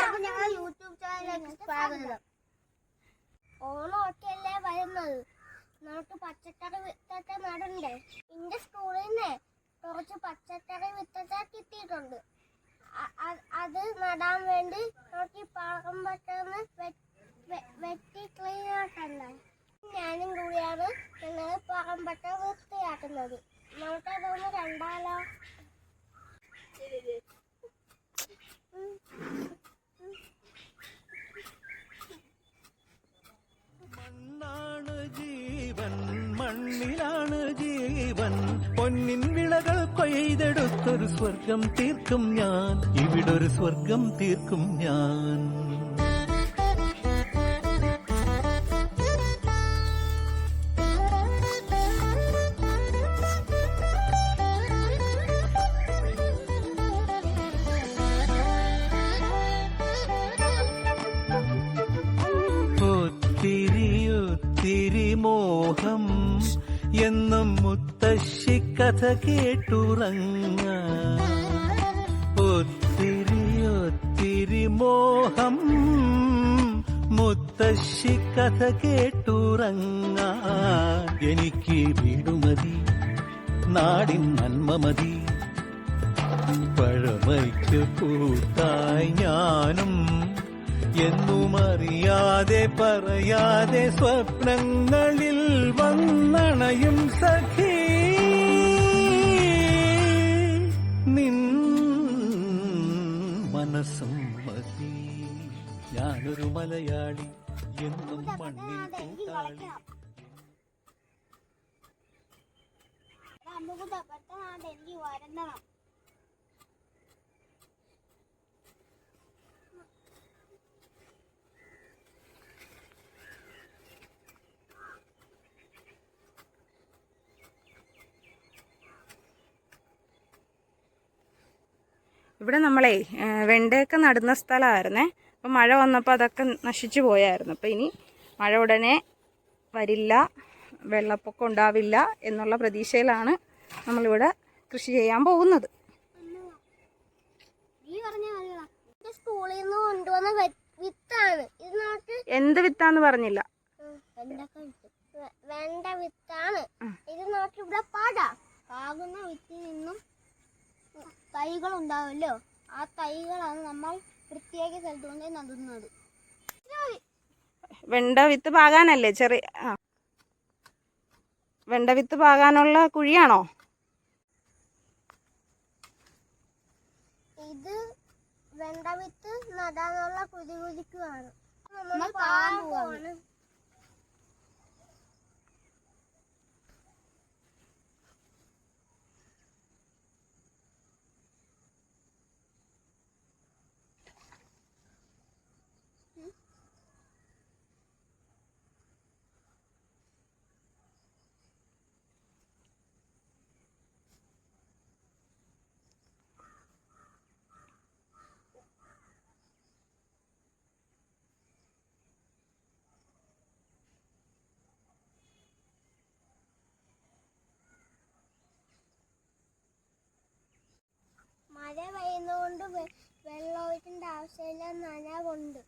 എല്ലാവർക്കും ഞങ്ങളുടെ യൂട്യൂബ് ചാനലിലേക്ക് സ്വാഗതം. ഓണമൊക്കെയല്ലേ വരുന്നത്, നമുക്ക് പച്ചക്കറി വിത്തൊക്കെ നടണ്ടേ. എന്റെ സ്കൂളിൽ നിന്ന് കുറച്ച് പച്ചക്കറി വിത്തൊക്കെ കിട്ടിയിട്ടുണ്ട്. അത് നടാൻ വേണ്ടി നമുക്ക് പാകം പറ്റുന്ന വെട്ടി ക്ലീൻ ആക്കണ്ടേ. ഞാനും കൂടിയാണ് ഞങ്ങൾ പാകം പറ്റ വൃത്തിയാക്കുന്നത്. നമുക്കതൊന്ന് കണ്ടാലോ? മണ്ണാണ് ജീവൻ, മണ്ണിലാണ് ജീവൻ. പൊന്നിൻ വിളകൾ കൊയ്തെടുത്തൊരു സ്വർഗം തീർക്കും ഞാൻ, ഇവിടൊരു സ്വർഗം തീർക്കും ഞാൻ. ഒത്തിരി മോഹം എന്നും മുത്തശ്ശി കഥ കേട്ടുറങ്ങ. ഒത്തിരി മോഹം മുത്തശ്ശി കഥ കേട്ടുറങ്ങ. എനിക്ക് വീടുമതി, നാടിൻ നന്മ മതി, പഴമയ്ക്ക് കൂട്ടായി ഞാനും എന്നും അറിയാതെ പറയാതെ സ്വപ്നങ്ങളിൽ വന്നണയും സഖി. നിൻ മനസ്സും മതി. ഞാനൊരു മലയാളി, എന്നും മണ്ണിൻ കൂട്ടാളി. ഇവിടെ നമ്മളെ വെണ്ടയൊക്കെ നടുന്ന സ്ഥലമായിരുന്നേ. അപ്പം മഴ വന്നപ്പോൾ അതൊക്കെ നശിച്ചു പോയായിരുന്നു. അപ്പം ഇനി മഴ ഉടനെ വരില്ല, വെള്ളപ്പൊക്കം ഉണ്ടാവില്ല എന്നുള്ള പ്രതീക്ഷയിലാണ് നമ്മളിവിടെ കൃഷി ചെയ്യാൻ പോകുന്നത്. എന്ത് വിത്താന്ന് പറഞ്ഞില്ല. വെണ്ട വിത്താണ് ഇത്. നാട്ടിലിവിടെ പാകുന്ന വിത്തിൽ നിന്നും തൈകൾ ഉണ്ടാവുമല്ലോ, ആ തൈകളാണ് നമ്മൾ പ്രത്യേക സ്ഥലത്തുകൊണ്ട് നടുന്നത്. വെണ്ട വിത്ത് പാകാനല്ലേ? വെണ്ട വിത്ത് പാകാനുള്ള കുഴിയാണോ ഇത്? വെണ്ട വിത്ത് നടാനുള്ള കുഴിക്കുവാണ് നമ്മൾ പാകാൻ പോവാണ്. മഴ പെയ്യുന്നതുകൊണ്ട് വെള്ളം ഒഴിക്കേണ്ട ആവശ്യമില്ല, നനവുണ്ട്.